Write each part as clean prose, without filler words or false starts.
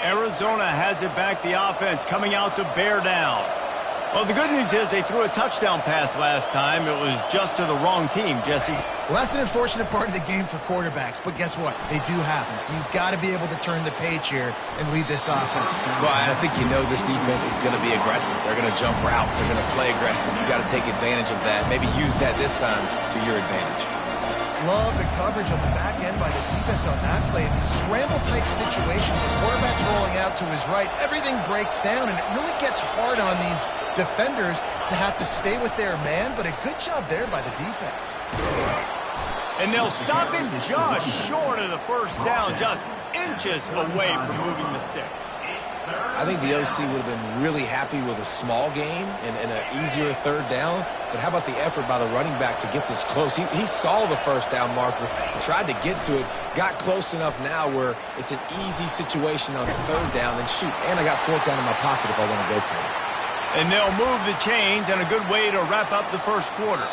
Arizona has it back, the offense coming out to bear down. Well, the good news is they threw a touchdown pass last time. It was just to the wrong team, Jesse. Well, that's an unfortunate part of the game for quarterbacks, but guess what? They do happen, so you've got to be able to turn the page here and lead this offense. Well, and I think you know this defense is going to be aggressive. They're going to jump routes. They're going to play aggressive. You've got to take advantage of that. Maybe use that this time to your advantage. Love the coverage on the back end by the defense on that play. In these scramble-type situations, the quarterback's rolling out to his right. Everything breaks down, and it really gets hard on these defenders to have to stay with their man, but a good job there by the defense. And they'll stop him just short of the first down, just inches away from moving the sticks. I think the OC would have been really happy with a small gain and an easier third down. But how about the effort by the running back to get this close? He saw the first down marker, tried to get to it, got close enough now where it's an easy situation on third down. And shoot, and I got fourth down in my pocket if I want to go for it. And they'll move the chains, and a good way to wrap up the first quarter.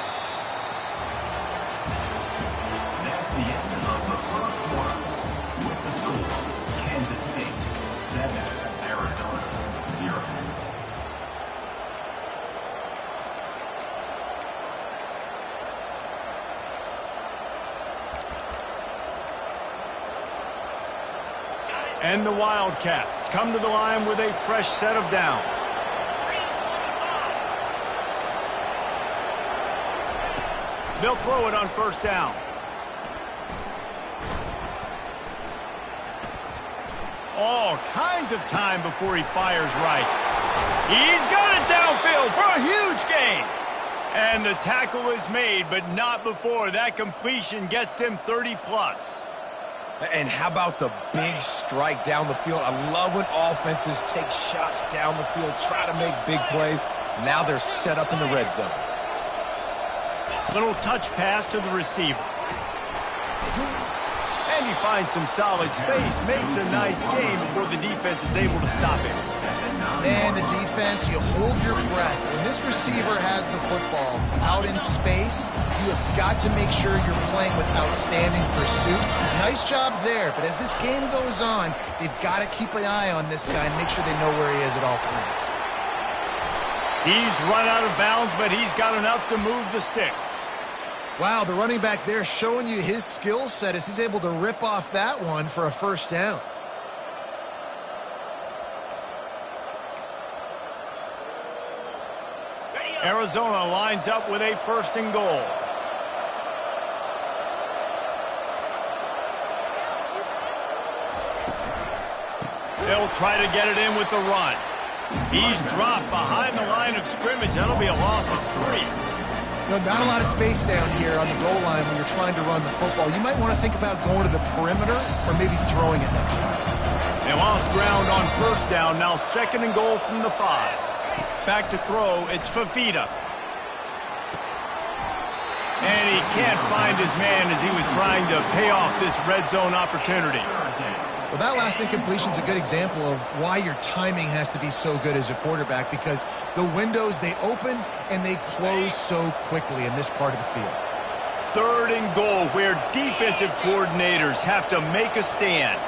That's the end of the first quarter. With the score, Kansas State 7, Arizona 0. And the Wildcats come to the line with a fresh set of downs. They'll throw it on first down. All kinds of time before he fires right. He's got it downfield for a huge gain. And the tackle is made, but not before that completion gets them 30+. And how about the big strike down the field? I love when offenses take shots down the field, try to make big plays. Now they're set up in the red zone. Little touch pass to the receiver. And he finds some solid space, makes a nice game before the defense is able to stop him. And the defense, you hold your breath. When this receiver has the football out in space, you have got to make sure you're playing with outstanding pursuit. Nice job there, but as this game goes on, they've got to keep an eye on this guy and make sure they know where he is at all times. He's run out of bounds, but he's got enough to move the sticks. Wow, the running back there showing you his skill set as he's able to rip off that one for a first down. Arizona lines up with a 1st and goal. They'll try to get it in with the run. He's dropped behind the line of scrimmage. That'll be a loss of 3. No, not a lot of space down here on the goal line when you're trying to run the football. You might want to think about going to the perimeter or maybe throwing it next time. They lost ground on first down. Now 2nd and goal from the 5. Back to throw, it's Fafita. And he can't find his man as he was trying to pay off this red zone opportunity. Well, that last incompletion is a good example of why your timing has to be so good as a quarterback, because the windows, they open and they close so quickly in this part of the field. 3rd and goal, where defensive coordinators have to make a stand.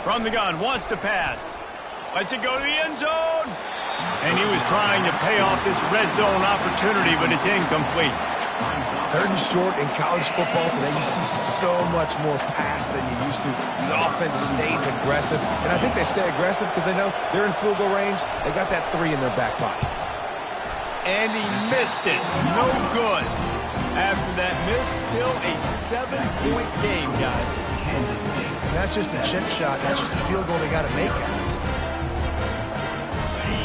From the gun, wants to pass. Lets it go to the end zone. And he was trying to pay off this red zone opportunity, but it's incomplete. 3rd and short in college football today, you see so much more pass than you used to. The offense stays aggressive, and I think they stay aggressive because they know they're in field goal range. They got that 3 in their back pocket. And he missed it. No good. After that miss, still a 7-point game, guys. And that's just a chip shot. That's just a field goal they got to make, guys.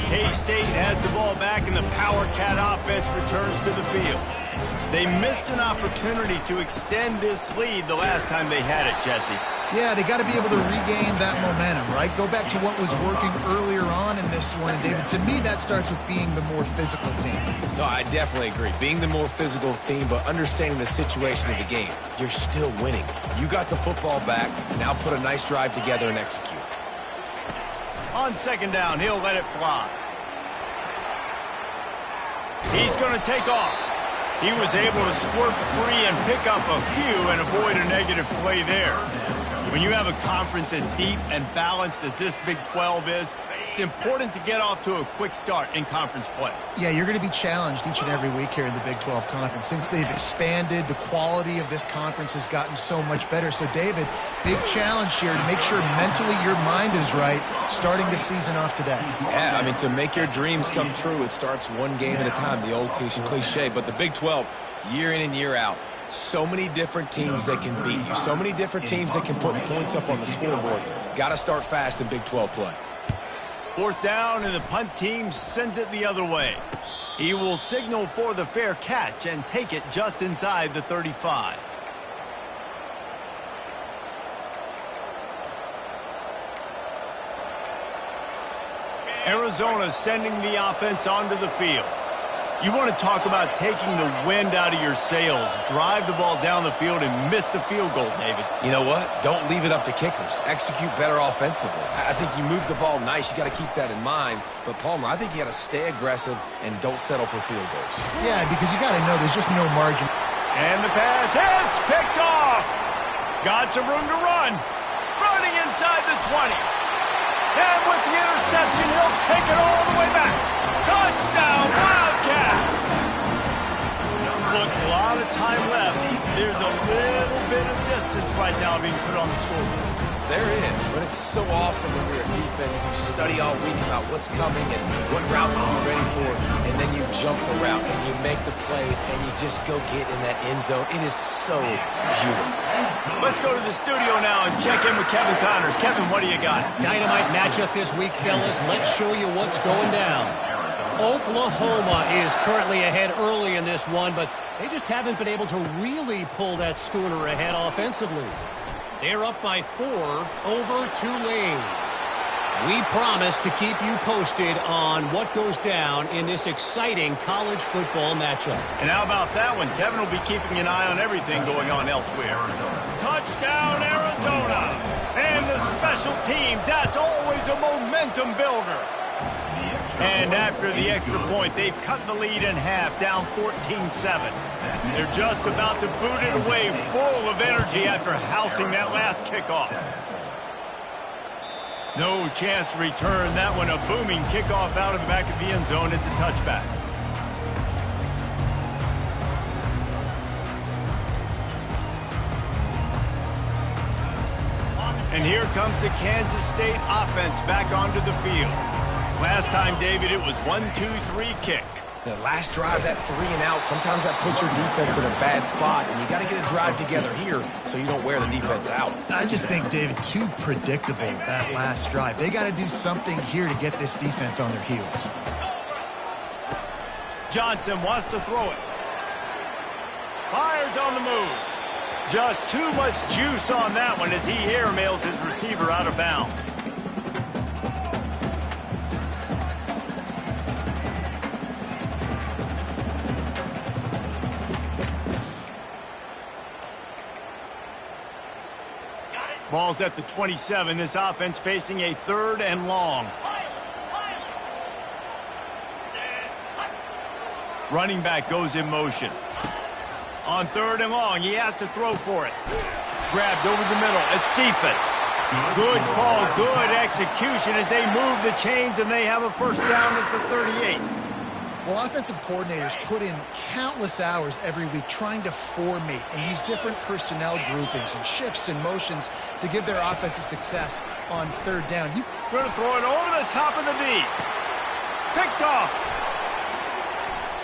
K-State has the ball back, and the Power Cat offense returns to the field. They missed an opportunity to extend this lead the last time they had it, Jesse. Yeah, they got to be able to regain that momentum, right? Go back to what was working earlier on in this one. And David, to me, that starts with being the more physical team. No, I definitely agree. Being the more physical team, but understanding the situation of the game. You're still winning. You got the football back. Now put a nice drive together and execute. On second down, he'll let it fly. He's going to take off. He was able to squirt free and pick up a few and avoid a negative play there. When you have a conference as deep and balanced as this Big 12 is, it's important to get off to a quick start in conference play. Yeah, you're going to be challenged each and every week here in the Big 12 Conference. Since they've expanded, the quality of this conference has gotten so much better. So, David, big challenge here to make sure mentally your mind is right starting the season off today. Yeah, I mean, to make your dreams come true, it starts one game at a time, the old cliche. But the Big 12, year in and year out, so many different teams that can beat you, so many different teams that can put points up on the scoreboard. Got to start fast in Big 12 play. Fourth down, and the punt team sends it the other way. He will signal for the fair catch and take it just inside the 35. Arizona sending the offense onto the field. You want to talk about taking the wind out of your sails. Drive the ball down the field and miss the field goal, David. You know what? Don't leave it up to kickers. Execute better offensively. I think you move the ball nice. You got to keep that in mind. But, Palmer, I think you got to stay aggressive and don't settle for field goals. Yeah, because you got to know there's just no margin. And the pass hits, picked off. Got some room to run. Running inside the 20. And with the interception, he'll take it all the way back. Touchdown, Wildcats! Look, a lot of time left. There's a little bit of distance right now being put on the scoreboard. There is, but it's so awesome when you're a defense and you study all week about what's coming and what routes to be ready for, and then you jump the route and you make the plays and you just go get in that end zone. It is so beautiful. Let's go to the studio now and check in with Kevin Connors. Kevin, what do you got? Dynamite matchup this week, fellas. Let's show you what's going down. Oklahoma is currently ahead early in this one, but they just haven't been able to really pull that schooner ahead offensively. They're up by 4 over Tulane. We promise to keep you posted on what goes down in this exciting college football matchup. And how about that one? Kevin will be keeping an eye on everything going on elsewhere. Touchdown, Arizona! And the special teams, that's always a momentum builder. And after the extra point, they've cut the lead in half, down 14-7. They're just about to boot it away, full of energy after housing that last kickoff. No chance to return that one. A booming kickoff out of the back of the end zone. It's a touchback. And here comes the Kansas State offense back onto the field. Last time, David, it was 1-2-3 kick. The last drive, that 3 and out, sometimes that puts your defense in a bad spot, and you got to get a drive together here so you don't wear the defense out. I just think, David, too predictable, that last drive. They got to do something here to get this defense on their heels. Johnson wants to throw it. Fires on the move. Just too much juice on that one as he airmails his receiver out of bounds. Ball's at the 27. This offense facing a 3rd and long. Running back goes in motion. On 3rd and long, he has to throw for it. Grabbed over the middle. It's Cephas. Good call, good execution as they move the chains and they have a first down at the 38. Well, offensive coordinators put in countless hours every week trying to formate and use different personnel groupings and shifts and motions to give their offense a success on 3rd down. You're going to throw it over the top of the D. Picked off.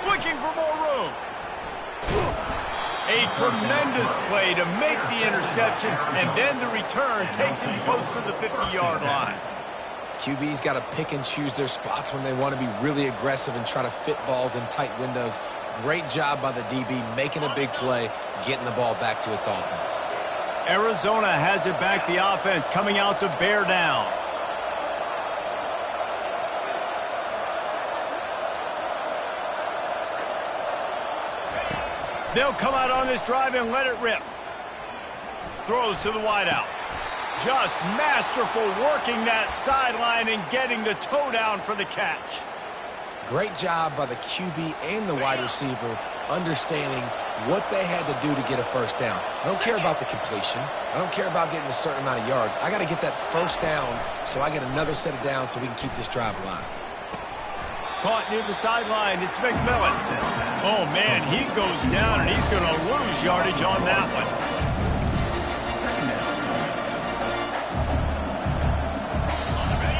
Looking for more room. A tremendous play to make the interception, and then the return takes him close to the 50-yard line. QB's got to pick and choose their spots when they want to be really aggressive and try to fit balls in tight windows. Great job by the DB making a big play, getting the ball back to its offense. Arizona has it back, the offense coming out to bear down. They'll come out on this drive and let it rip. Throws to the wideout. Just masterful working that sideline and getting the toe down for the catch. Great job by the QB and the wide receiver understanding what they had to do to get a first down. I don't care about the completion. I don't care about getting a certain amount of yards. I got to get that first down so I get another set of downs so we can keep this drive alive. Caught near the sideline. It's McMillan. Oh, man, he goes down, and he's going to lose yardage on that one.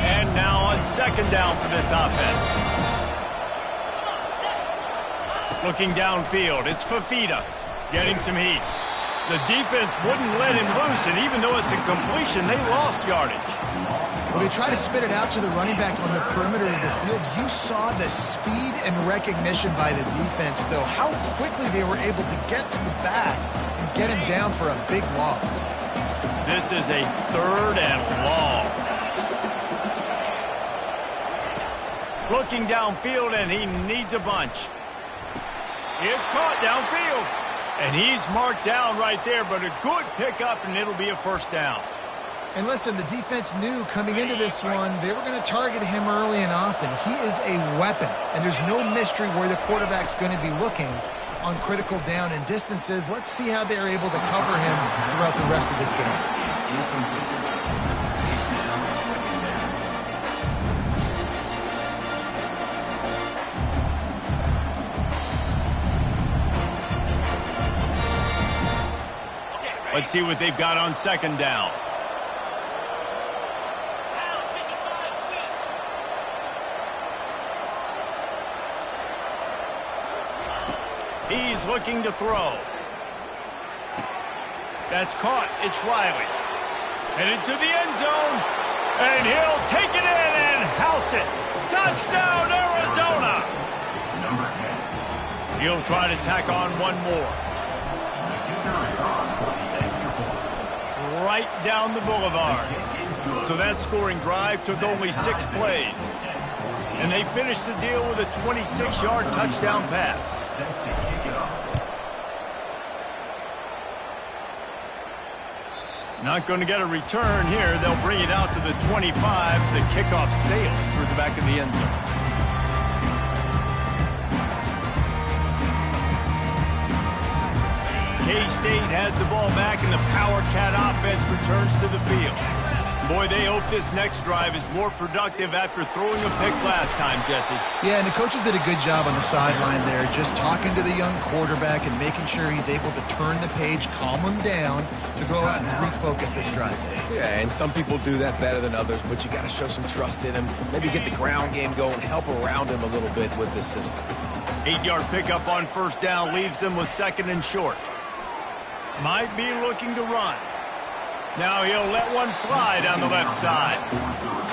And now on second down for this offense. Looking downfield, it's Fafita getting some heat. The defense wouldn't let him loose, and even though it's a completion, they lost yardage. Well, they try to spit it out to the running back on the perimeter of the field. You saw the speed and recognition by the defense, though, how quickly they were able to get to the back and get him down for a big loss. This is a 3rd and long. Looking downfield, and he needs a bunch. It's caught downfield. And he's marked down right there, but a good pickup, and it'll be a first down. And listen, the defense knew coming into this one, they were going to target him early and often. He is a weapon, and there's no mystery where the quarterback's going to be looking on critical down and distances. Let's see how they're able to cover him throughout the rest of this game. Let's see what they've got on second down. He's looking to throw. That's caught. It's Riley. Headed to the end zone. And he'll take it in and house it. Touchdown, Arizona! He'll try to tack on one more. Right down the boulevard. So that scoring drive took only 6 plays. And they finished the deal with a 26-yard touchdown pass. Not going to get a return here. They'll bring it out to the 25 as the kickoff sails through the back of the end zone. K-State has the ball back, and the Power Cat offense returns to the field. Boy, they hope this next drive is more productive after throwing a pick last time, Jesse. Yeah, and the coaches did a good job on the sideline there, just talking to the young quarterback and making sure he's able to turn the page, calm him down to go out and refocus this drive. Yeah, and some people do that better than others, but you got to show some trust in him, maybe get the ground game going, help around him a little bit with this system. 8-yard pickup on first down leaves them with second and short. Might be looking to run. Now he'll let one fly down the left side.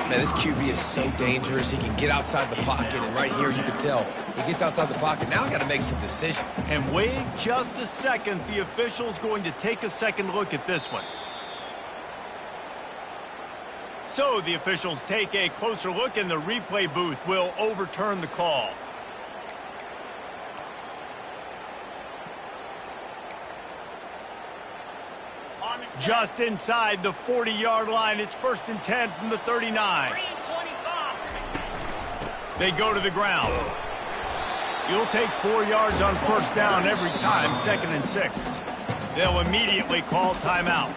Man, this QB is so dangerous. He can get outside the pocket, and right here you can tell he gets outside the pocket. Now I got to make some decisions. And wait just a second. The official's going to take a second look at this one. So the officials take a closer look, and the replay booth will overturn the call. Just inside the 40-yard line. It's 1st and 10 from the 39. They go to the ground. You'll take 4 yards on first down every time, 2nd and 6. They'll immediately call timeout.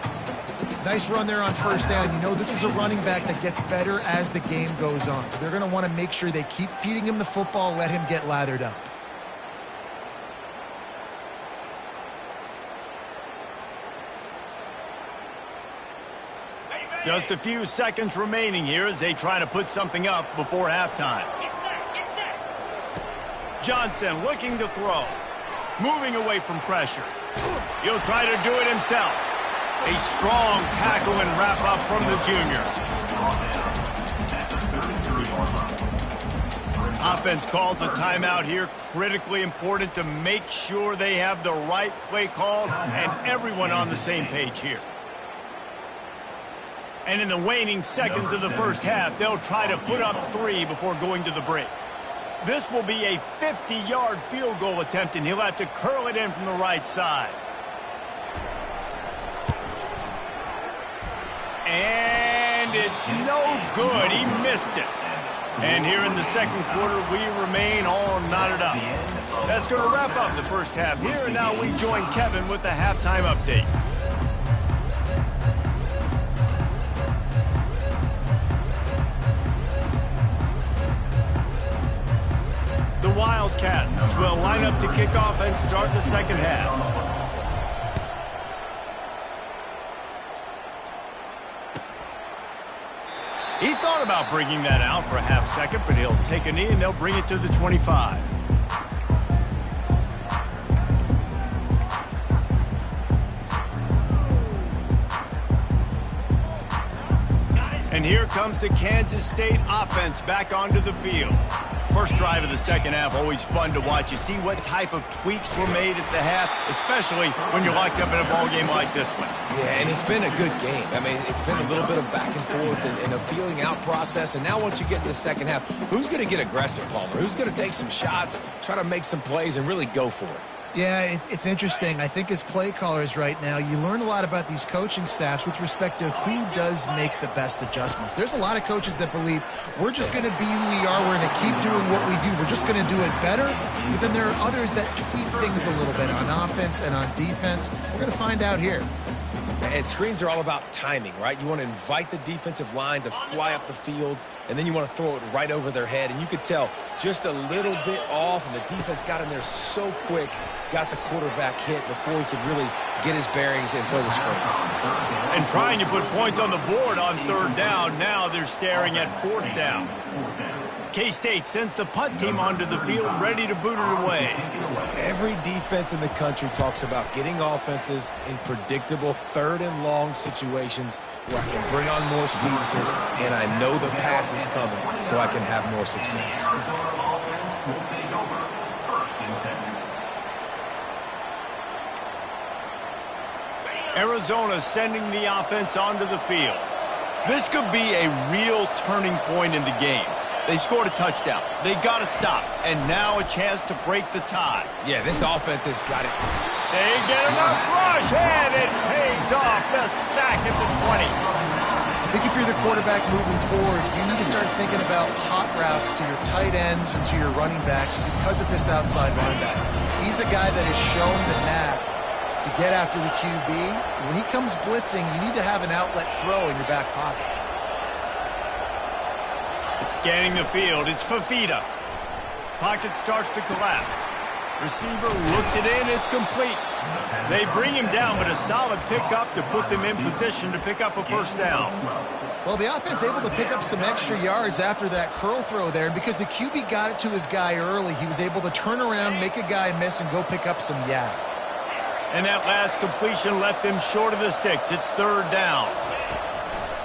Nice run there on first down. You know, this is a running back that gets better as the game goes on. So they're going to want to make sure they keep feeding him the football, let him get lathered up. Just a few seconds remaining here as they try to put something up before halftime. Johnson looking to throw. Moving away from pressure. He'll try to do it himself. A strong tackle and wrap up from the junior. Offense calls a timeout here. Critically important to make sure they have the right play call and everyone on the same page here. And in the waning seconds of the first half, they'll try to put up 3 before going to the break. This will be a 50-yard field goal attempt, and he'll have to curl it in from the right side. And it's no good. He missed it. And here in the second quarter, we remain all knotted up. That's going to wrap up the first half here, and now we join Kevin with the halftime update. The Wildcats will line up to kick off and start the second half. He thought about bringing that out for a half second, but he'll take a knee and they'll bring it to the 25. And here comes the Kansas State offense back onto the field. First drive of the second half, always fun to watch. You see what type of tweaks were made at the half, especially when you're locked up in a ball game like this one. Yeah, and it's been a good game. I mean, it's been a little bit of back and forth and a feeling out process. And now once you get to the second half, who's going to get aggressive, Palmer? Who's going to take some shots, try to make some plays, and really go for it? Yeah, it's interesting. I think as play callers right now, you learn a lot about these coaching staffs with respect to who does make the best adjustments. There's a lot of coaches that believe we're just going to be who we are. We're going to keep doing what we do. We're just going to do it better. But then there are others that tweak things a little bit on offense and on defense. We're going to find out here. And screens are all about timing, right? You want to invite the defensive line to fly up the field, and then you want to throw it right over their head. And you could tell just a little bit off, and the defense got in there so quick, got the quarterback hit before he could really get his bearings and throw the screen. And trying to put points on the board on third down. Now they're staring at fourth down. K-State sends the punt team onto the field, ready to boot it away. Every defense in the country talks about getting offenses in predictable third and long situations where I can bring on more speedsters and I know the pass is coming so I can have more success. Arizona sending the offense onto the field. This could be a real turning point in the game. They scored a touchdown. They got to stop. And now a chance to break the tie. Yeah, this offense has got it. They get enough rush, and it pays off. The sack at the 20. I think if you're the quarterback moving forward, you need to start thinking about hot routes to your tight ends and to your running backs because of this outside linebacker. He's a guy that has shown the knack to get after the QB. When he comes blitzing, you need to have an outlet throw in your back pocket. Scanning the field, it's Fafita. Pocket starts to collapse. Receiver looks it in, it's complete. They bring him down, but a solid pickup to put them in position to pick up a first down. Well, the offense able to pick up some extra yards after that curl throw there, and because the QB got it to his guy early, he was able to turn around, make a guy miss, and go pick up some yak. And that last completion left them short of the sticks. It's third down.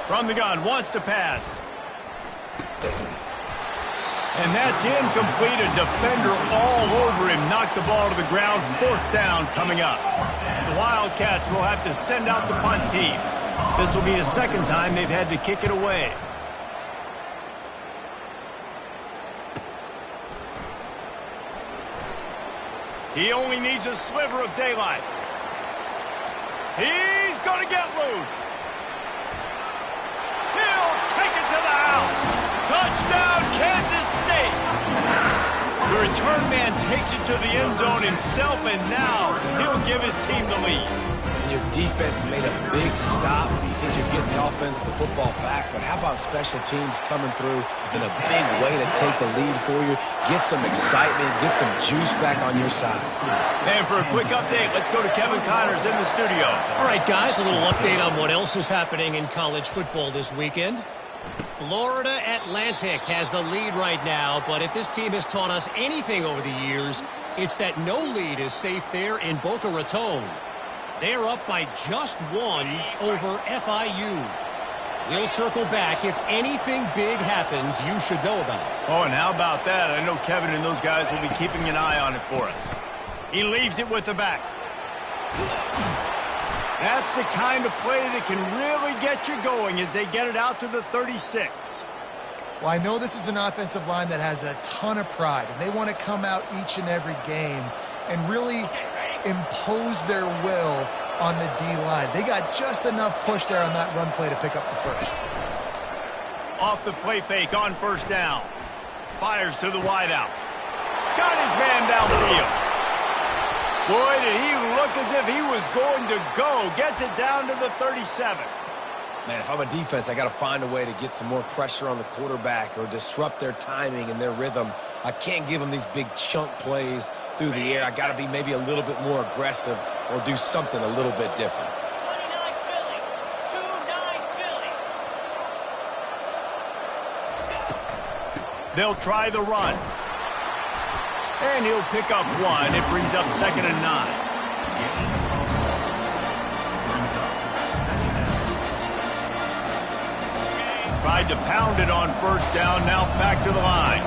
From the gun, wants to pass. And that's incomplete. A defender all over him. Knocked the ball to the ground. Fourth down coming up. The Wildcats will have to send out the punt team. This will be the second time they've had to kick it away. He only needs a sliver of daylight. He's going to get loose. He'll take it to the house. Touchdown, Kansas State. The return man takes it to the end zone himself, and now he'll give his team the lead. And your defense made a big stop. You think you're getting the offense the football back, but how about special teams coming through in a big way to take the lead for you? Get some excitement, get some juice back on your side. And for a quick update, let's go to Kevin Connors in the studio. All right, guys, a little update on what else is happening in college football this weekend. Florida Atlantic has the lead right now, but if this team has taught us anything over the years, it's that no lead is safe there in Boca Raton. They're up by just one over FIU. We'll circle back. If anything big happens, you should know about it. Oh, and how about that? I know Kevin and those guys will be keeping an eye on it for us. He leaves it with the back. That's the kind of play that can really get you going as they get it out to the 36. Well, I know this is an offensive line that has a ton of pride, and they want to come out each and every game and really impose their will on the D-line. They got just enough push there on that run play to pick up the first. Off the play fake on first down. Fires to the wideout. Got his man downfield. Boy, did he look as if he was going to go. Gets it down to the 37. Man, if I'm a defense, I got to find a way to get some more pressure on the quarterback or disrupt their timing and their rhythm. I can't give them these big chunk plays through the air. I got to be maybe a little bit more aggressive or do something a little bit different. 29 Philly. 2-9 Philly. They'll try the run. And he'll pick up one. It brings up 2nd and 9. Tried to pound it on first down. Now back to the line.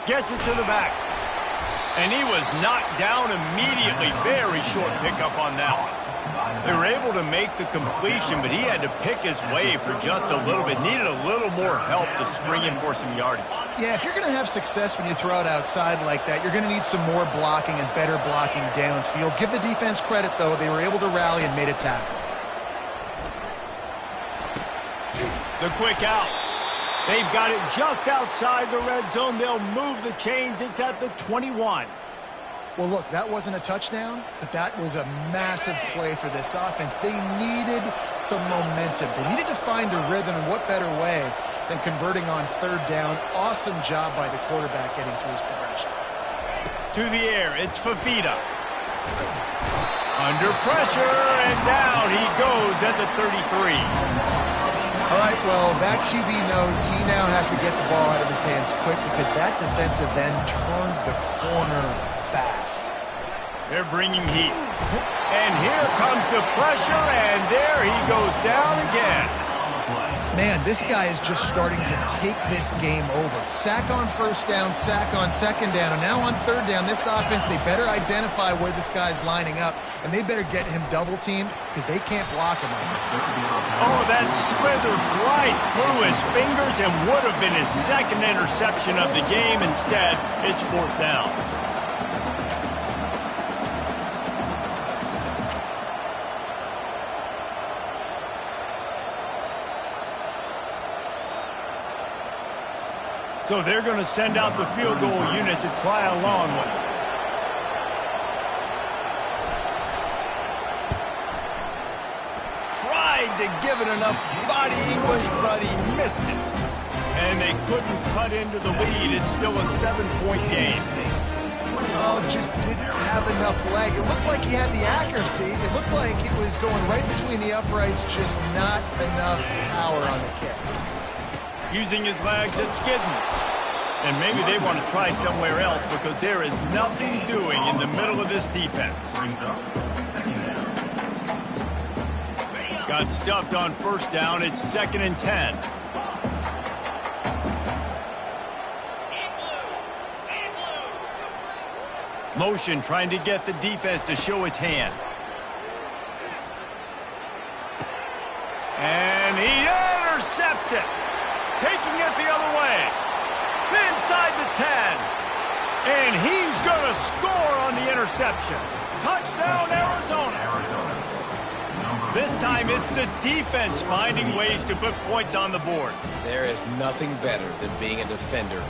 Gets it to the back. And he was knocked down immediately. Very short pickup on that one. They were able to make the completion, but he had to pick his way for just a little bit. Needed a little more help to spring in for some yardage. Yeah, if you're going to have success when you throw it outside like that, you're going to need some more blocking and better blocking downfield. Give the defense credit, though. They were able to rally and made a tackle. The quick out. They've got it just outside the red zone. They'll move the chains. It's at the 21. Well, look, that wasn't a touchdown, but that was a massive play for this offense. They needed some momentum. They needed to find a rhythm, and what better way than converting on third down. Awesome job by the quarterback getting through his progression. To the air, it's Fafita. Under pressure, and down he goes at the 33. All right, well, that QB knows he now has to get the ball out of his hands quick because that defensive end turned the corner fast. They're bringing heat. And here comes the pressure, and there he goes down again. Man, this guy is just starting to take this game over. Sack on first down, sack on second down, and now on third down, this offense, they better identify where this guy's lining up, and they better get him double-teamed because they can't block him. Oh, that slithered right through his fingers and would have been his second interception of the game. Instead, it's fourth down. So they're going to send out the field goal unit to try a long one. Tried to give it enough body English, but he missed it. And they couldn't cut into the lead. It's still a 7-point game. Oh, just didn't have enough leg. It looked like he had the accuracy. It looked like it was going right between the uprights, just not enough power on the kick. Using his legs, it's Giddens. And maybe they want to try somewhere else because there is nothing doing in the middle of this defense. Got stuffed on first down. It's 2nd and 10. Motion trying to get the defense to show his hand. And he intercepts it. Taking it the other way. Inside the 10. And he's going to score on the interception. Touchdown, Arizona. This time it's the defense finding ways to put points on the board. There is nothing better than being a defender.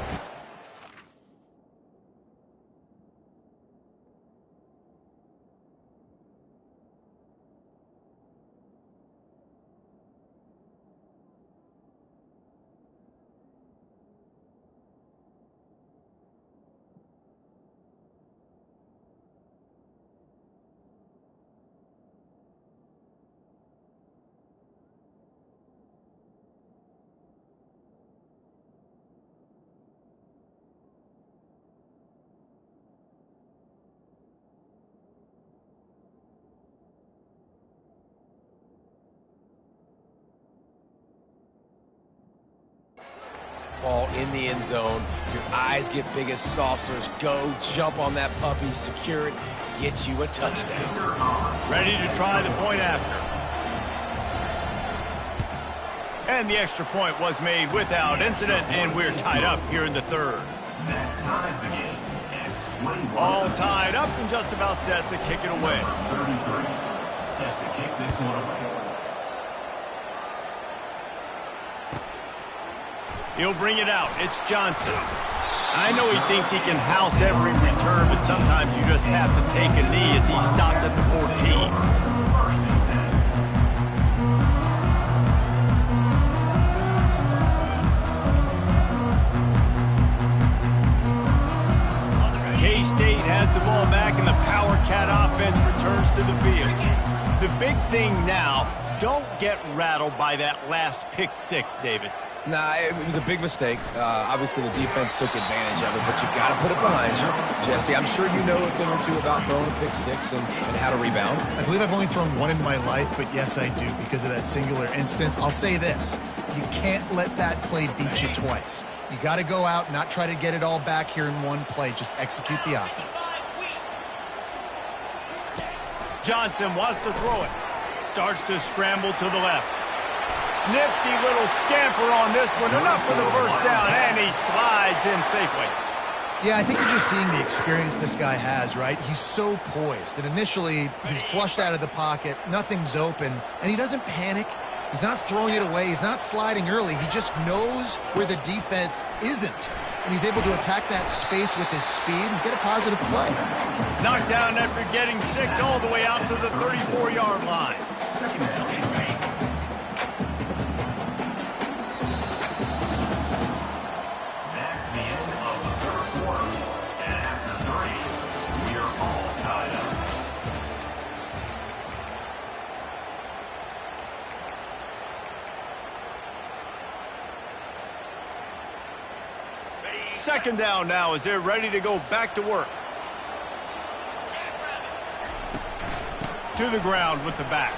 ball in the end zone. Your eyes get big as saucers. Go, jump on that puppy, secure it, get you a touchdown. Ready to try the point after. And the extra point was made without incident, and we're tied up here in the third. That ties the game. All tied up and just about set to kick it away. 33 set to kick this one away. He'll bring it out. It's Johnson. I know he thinks he can house every return, but sometimes you just have to take a knee as he stopped at the 14. K-State has the ball back, and the Power Cat offense returns to the field. The big thing now, don't get rattled by that last pick six, David. Nah, it was a big mistake. Obviously, the defense took advantage of it, but you got to put it behind you. Jesse, I'm sure you know a thing or two about throwing a pick six and how to rebound. I believe I've only thrown one in my life, but yes, I do because of that singular instance. I'll say this. You can't let that play beat you twice. You got to go out and not try to get it all back here in one play. Just execute the offense. Johnson wants to throw it. Starts to scramble to the left. Nifty little scamper on this one. Enough for the first down, and he slides in safely. Yeah, I think you're just seeing the experience this guy has, right? He's so poised. And initially, he's flushed out of the pocket. Nothing's open. And he doesn't panic. He's not throwing it away. He's not sliding early. He just knows where the defense isn't. And he's able to attack that space with his speed and get a positive play. Knocked down after getting 6 all the way out to the 34-yard line. Second down. That's the end of the third quarter. And after 3, we are all tied up. Second down now as they're ready to go back to work. To the ground with the back.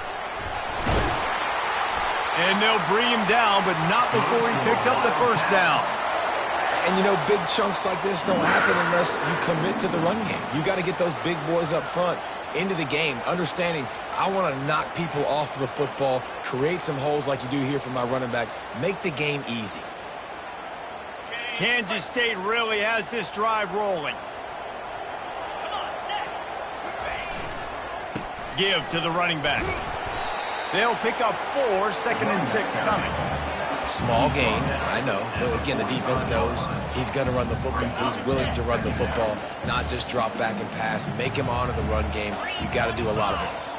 And they'll bring him down, but not before he picks up the first down. And, you know, big chunks like this don't happen unless you commit to the run game. You got to get those big boys up front into the game, understanding I want to knock people off the football, create some holes like you do here for my running back, make the game easy. Kansas State really has this drive rolling. Give to the running back. They'll pick up 4, 2nd and 6 coming. Small gain, I know. But again, the defense knows he's going to run the football. He's willing to run the football, not just drop back and pass. Make him honor the run game. You got to do a lot of this.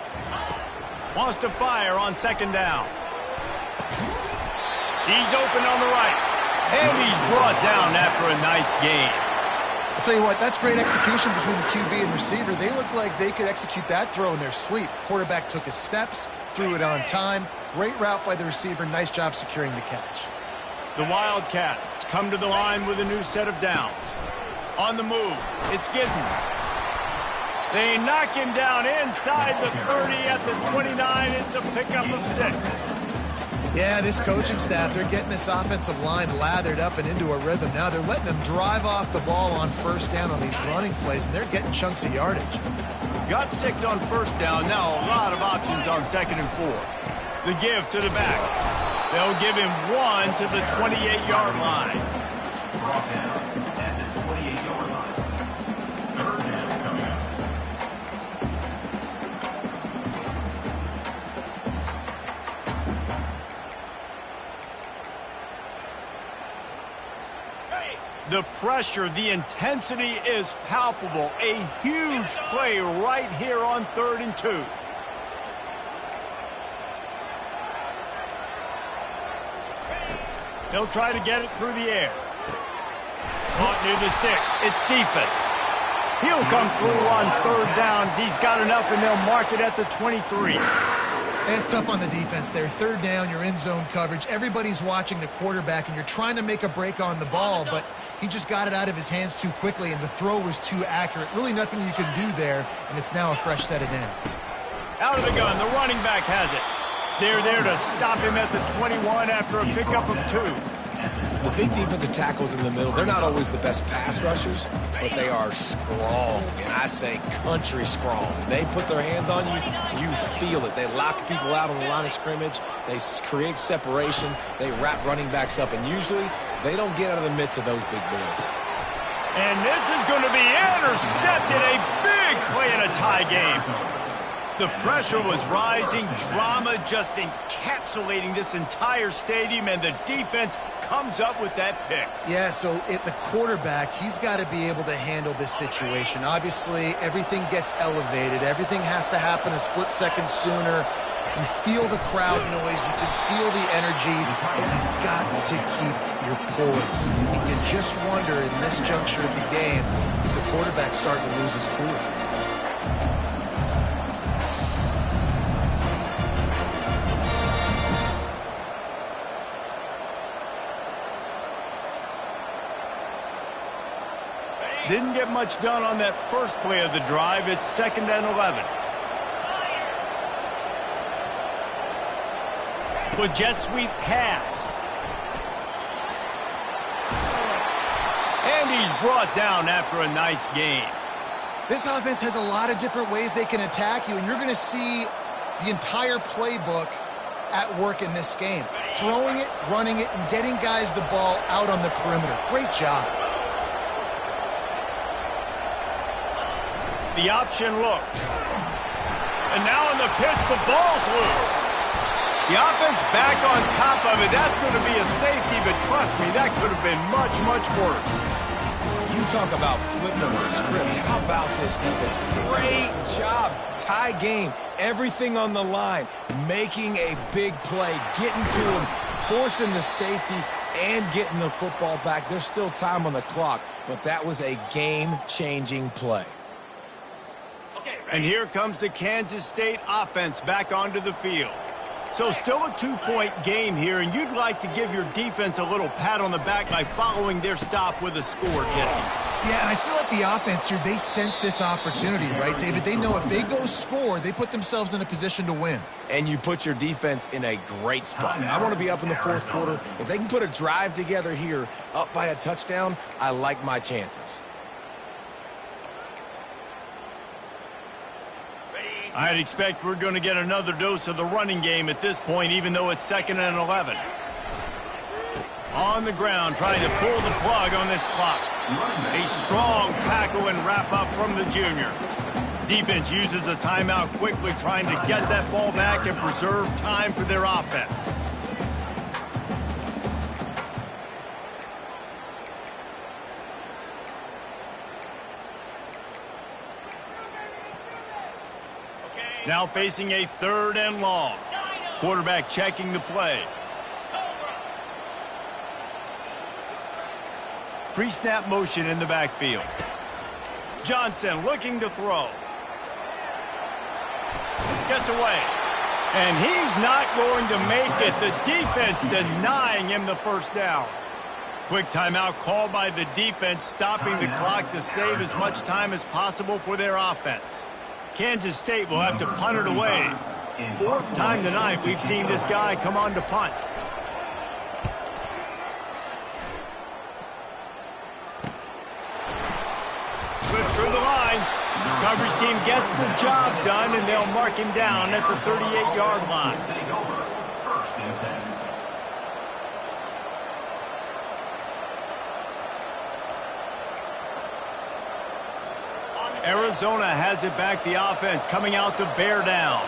Wants to fire on 2nd down. He's open on the right. And he's brought down after a nice gain. I'll tell you what, that's great execution between the QB and receiver. They look like they could execute that throw in their sleep. Quarterback took his steps, threw it on time. Great route by the receiver. Nice job securing the catch. The Wildcats come to the line with a new set of downs. On the move, it's Giddens. They knock him down inside the 30 at the 29. It's a pickup of 6. Yeah, this coaching staff, they're getting this offensive line lathered up and into a rhythm. Now they're letting them drive off the ball on first down on these running plays, and they're getting chunks of yardage. Got 6 on first down. Now a lot of options on 2nd and 4. The give to the back. They'll give him 1 to the 28-yard line. Brought down at the 28-yard line. Third down coming up. The pressure, the intensity is palpable. A huge play right here on 3rd and 2. They'll try to get it through the air. Caught near the sticks. It's Cephas. He'll come through on 3rd downs. He's got enough, and they'll mark it at the 23. It's tough on the defense there. 3rd down, you're in zone coverage. Everybody's watching the quarterback, and you're trying to make a break on the ball, but he just got it out of his hands too quickly, and the throw was too accurate. Really nothing you can do there, and it's now a fresh set of downs. Out of the gun, the running back has it. They're there to stop him at the 21 after a pickup of 2. The big defensive tackles in the middle, they're not always the best pass rushers, but they are strong, and I say country strong. They put their hands on you, you feel it. They lock people out on the line of scrimmage. They create separation. They wrap running backs up, and usually they don't get out of the midst of those big boys. And this is going to be intercepted. A big play in a tie game. The pressure was rising, drama just encapsulating this entire stadium, and the defense comes up with that pick. Yeah, so the quarterback, he's got to be able to handle this situation. Obviously, everything gets elevated. Everything has to happen a split second sooner. You feel the crowd noise. You can feel the energy, but you've got to keep your poise. And you just wonder in this juncture of the game, if the quarterback's starting to lose his cool. Didn't get much done on that first play of the drive. It's 2nd and 11. The jet sweep pass. And he's brought down after a nice gain. This offense has a lot of different ways they can attack you, and you're going to see the entire playbook at work in this game. Throwing it, running it, and getting guys the ball out on the perimeter. Great job. The option look. And now in the pitch, the ball's loose. The offense back on top of it. That's going to be a safety, but trust me, that could have been much, much worse. You talk about flipping the script. How about this defense? Great job. Tie game. Everything on the line. Making a big play. Getting to him. Forcing the safety and getting the football back. There's still time on the clock, but that was a game-changing play. And here comes the Kansas State offense back onto the field. So still a 2-point game here, and you'd like to give your defense a little pat on the back by following their stop with a score, Jesse. Yeah, and I feel like the offense here, they sense this opportunity, right, David? They know if they go score, they put themselves in a position to win. And you put your defense in a great spot. I want to be up in the fourth quarter. If they can put a drive together here, up by a touchdown, I like my chances. I'd expect we're going to get another dose of the running game at this point, even though it's 2nd and 11. On the ground, trying to pull the plug on this clock. A strong tackle and wrap up from the junior. Defense uses a timeout quickly, trying to get that ball back and preserve time for their offense. Now facing a 3rd and long. Quarterback checking the play. Pre-snap motion in the backfield. Johnson looking to throw. Gets away. And he's not going to make it. The defense denying him the first down. Quick timeout called by the defense, stopping the clock to save as much time as possible for their offense. Kansas State will have to punt it away. 4th time tonight we've seen this guy come on to punt. Slips through the line. Coverage team gets the job done, and they'll mark him down at the 38-yard line. Arizona has it back, the offense coming out to bear down.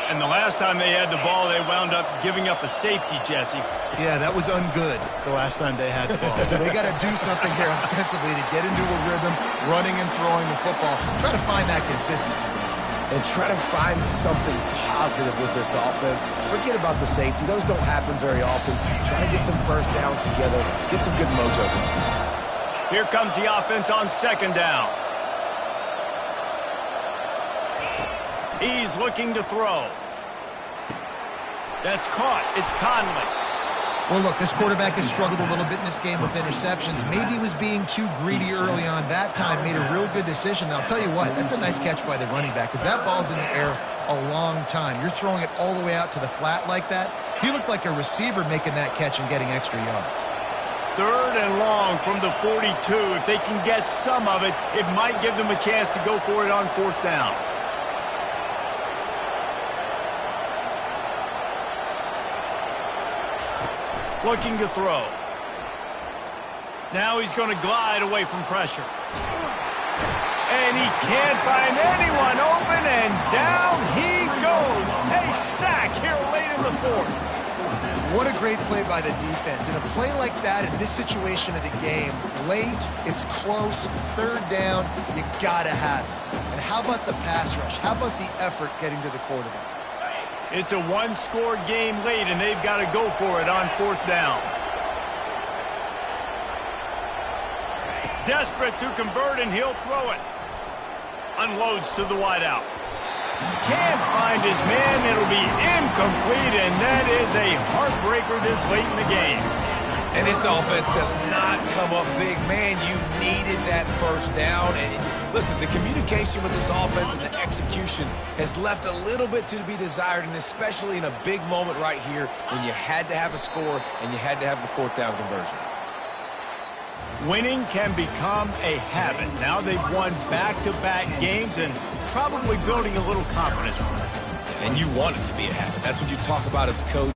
And the last time they had the ball, they wound up giving up a safety, Jesse. Yeah, that was ungood the last time they had the ball. So they got to do something here offensively to get into a rhythm, running and throwing the football. Try to find that consistency. And try to find something positive with this offense. Forget about the safety. Those don't happen very often. Try to get some first downs together. Get some good mojo going. Here comes the offense on 2nd down. He's looking to throw. That's caught. It's Conley. Well, look, this quarterback has struggled a little bit in this game with interceptions. Maybe he was being too greedy early on. That time made a real good decision. And I'll tell you what, that's a nice catch by the running back because that ball's in the air a long time. You're throwing it all the way out to the flat like that. He looked like a receiver making that catch and getting extra yards. 3rd and long from the 42. If they can get some of it, it might give them a chance to go for it on 4th down. Looking to throw. Now he's going to glide away from pressure. And he can't find anyone open, and down he goes. A sack here late in the 4th. What a great play by the defense. In a play like that, in this situation of the game, late, it's close, 3rd down, you gotta have it. And how about the pass rush? How about the effort getting to the quarterback? It's a 1-score game late, and they've got to go for it on 4th down. Desperate to convert, and he'll throw it. Unloads to the wideout. Can't find his man. It'll be incomplete, and that is a heartbreaker this late in the game. And this offense does not come up big. Man, you needed that 1st down. And listen, the communication with this offense and the execution has left a little bit to be desired, and especially in a big moment right here when you had to have a score and you had to have the 4th down conversion. Winning can become a habit. Now they've won back-to-back games and probably building a little confidence from it. And you want it to be a habit. That's what you talk about as a coach.